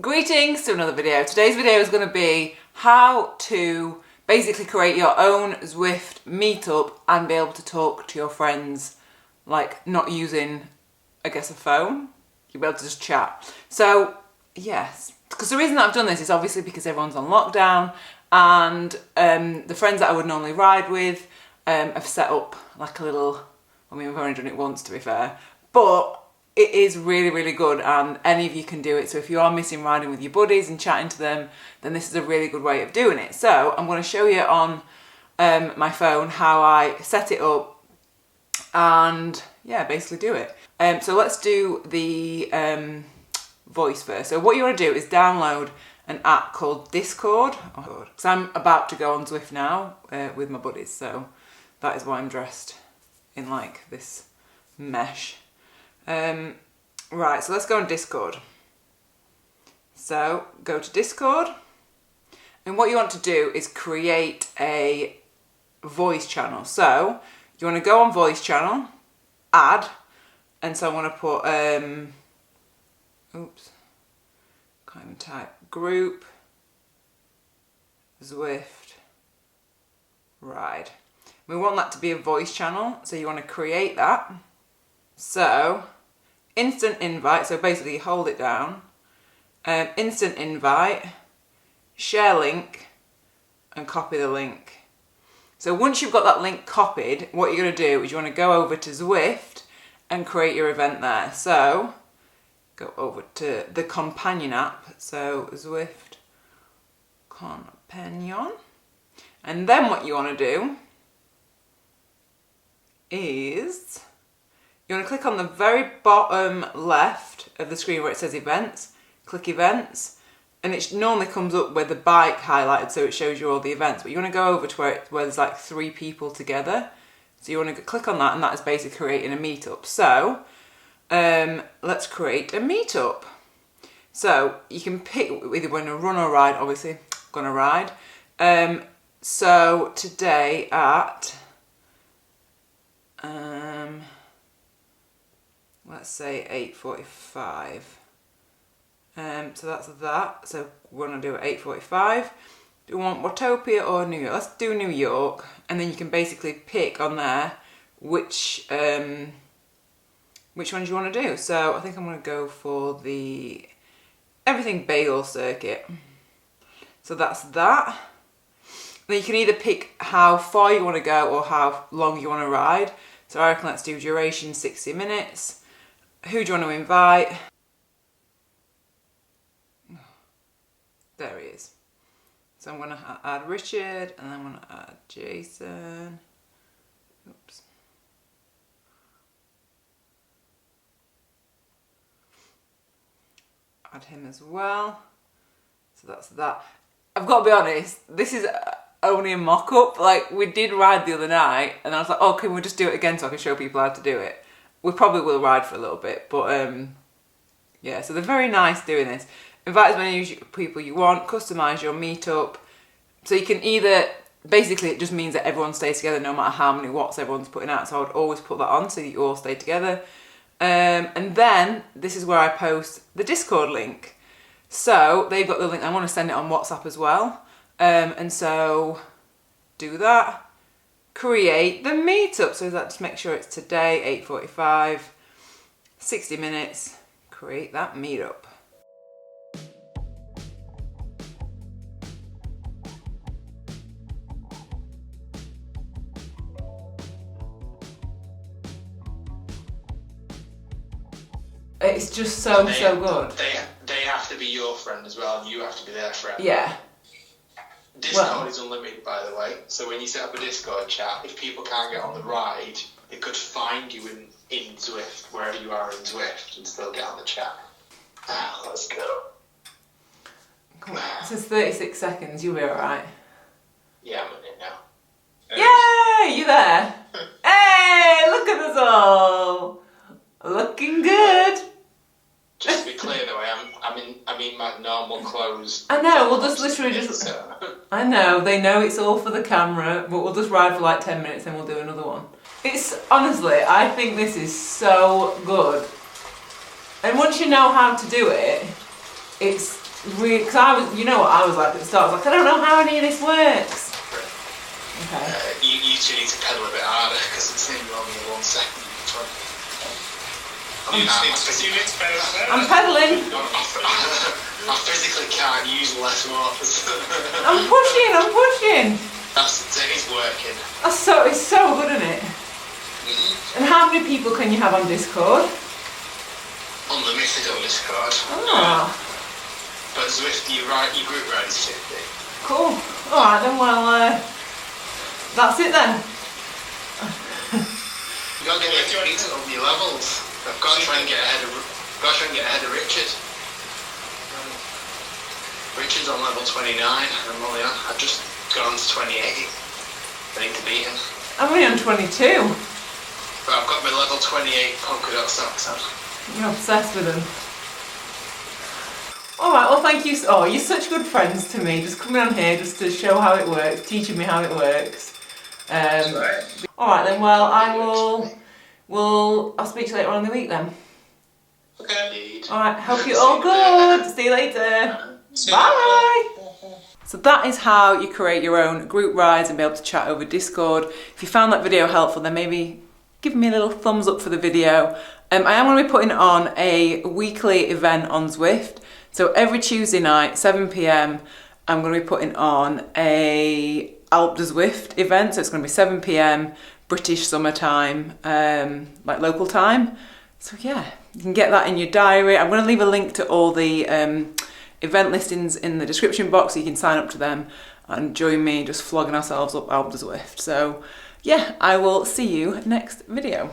Greetings to another video. Today's video is going to be how to basically create your own Zwift meetup and be able to talk to your friends, like not using, I guess, a phone. You'll be able to just chat. So yes, because the reason that I've done this is obviously because everyone's on lockdown and the friends that I would normally ride with have set up like a little, I mean, we've only done it once to be fair, but it is really, really good and any of you can do it. So if you are missing riding with your buddies and chatting to them, then this is a really good way of doing it. So I'm going to show you on my phone how I set it up and yeah, basically do it. So let's do the voice first. So what you want to do is download an app called Discord. Because I'm about to go on Zwift now with my buddies. So that is why I'm dressed in like this mesh. Right, so let's go on Discord. So go to Discord, and what you want to do is create a voice channel. So you want to go on voice channel, add, and so I want to put oops, can't even type, group Zwift ride. We want that to be a voice channel, so you want to create that. So instant invite, so basically you hold it down, instant invite, share link, and copy the link. So once you've got that link copied, what you're going to do is you want to go over to Zwift and create your event there. So go over to the companion app, so Zwift companion, and then what you want to do is you want to click on the very bottom left of the screen where it says events, click events, and it normally comes up with the bike highlighted so it shows you all the events, but you want to go over to where there's like 3 people together. So you want to click on that, and that is basically creating a meetup. So let's create a meetup. So you can pick either when to run or ride, obviously I'm going to ride. So today at let's say 8:45. So that's that. So we're going to do it 8:45. Do we want Watopia or New York? Let's do New York, and then you can basically pick on there which ones you want to do. So I think I'm going to go for the everything bagel circuit. So that's that. Then you can either pick how far you want to go or how long you want to ride. So I reckon let's do duration 60 minutes. Who do you want to invite? There he is. So I'm going to add Richard, and I'm going to add Jason. Oops. Add him as well. So that's that. I've got to be honest, this is only a mock-up. Like, we did ride the other night, and I was like, oh, can we just do it again so I can show people how to do it? We probably will ride for a little bit, but yeah, so they're very nice doing this. Invite as many people you want, customise your meetup. So you can either, basically it just means that everyone stays together no matter how many watts everyone's putting out. So I would always put that on so that you all stay together. And then this is where I post the Discord link. So they've got the link, I want to send it on WhatsApp as well. And so do that. Create the meetup. So that just make sure it's today, 8:45, 60 minutes, create that meetup. It's just so good. They have to be your friend as well, and you have to be their friend. Yeah. Discord is unlimited, by the way. So when you set up a Discord chat, if people can't get on the ride, they could find you in Zwift, wherever you are in Zwift, and still get on the chat. Let's go. Cool. It says 36 seconds. You'll be alright. Yeah, I'm in it now. Yay! You there? Hey! Look at us all! Looking good! Just to be clear though, I'm in my normal clothes. I know, we'll just literally just... I know, they know it's all for the camera, but we'll just ride for like 10 minutes and we'll do another one. It's, honestly, I think this is so good. And once you know how to do it, it's Because you know what I was like at the start. I was like, I don't know how any of this works. Okay. You two need to pedal a bit harder because it's only on the 1 second. I'm pedaling. I physically can't use less motors. I'm pushing. It's working. It's so good, isn't it? And how many people can you have on Discord? On the Mythical Discord. Ah. But Zwift, your group ride is 50. Cool. Alright then, well, that's it then. You gotta get up your levels. I've got to try and get ahead of Richard. Richard's on level 29. I've just gone to 28. I need to beat him. I'm only on 22. But I've got my level 28 polka dot socks on. You're obsessed with them. Alright, well thank you. Oh, you're such good friends to me. Just coming on here just to show how it works, teaching me how it works. Alright then, well I'll speak to you later on in the week then. Okay. Alright, hope you're all good. See you later. Bye! So that is how you create your own group rides and be able to chat over Discord. If you found that video helpful, then maybe give me a little thumbs up for the video. I am going to be putting on a weekly event on Zwift. So every Tuesday night, 7 PM, I'm going to be putting on a Alpe du Zwift event. So it's going to be 7 PM, British summertime, like local time. So yeah, you can get that in your diary. I'm going to leave a link to all the event listings in the description box so you can sign up to them and join me just flogging ourselves up Alpe du Zwift. So yeah, I will see you next video.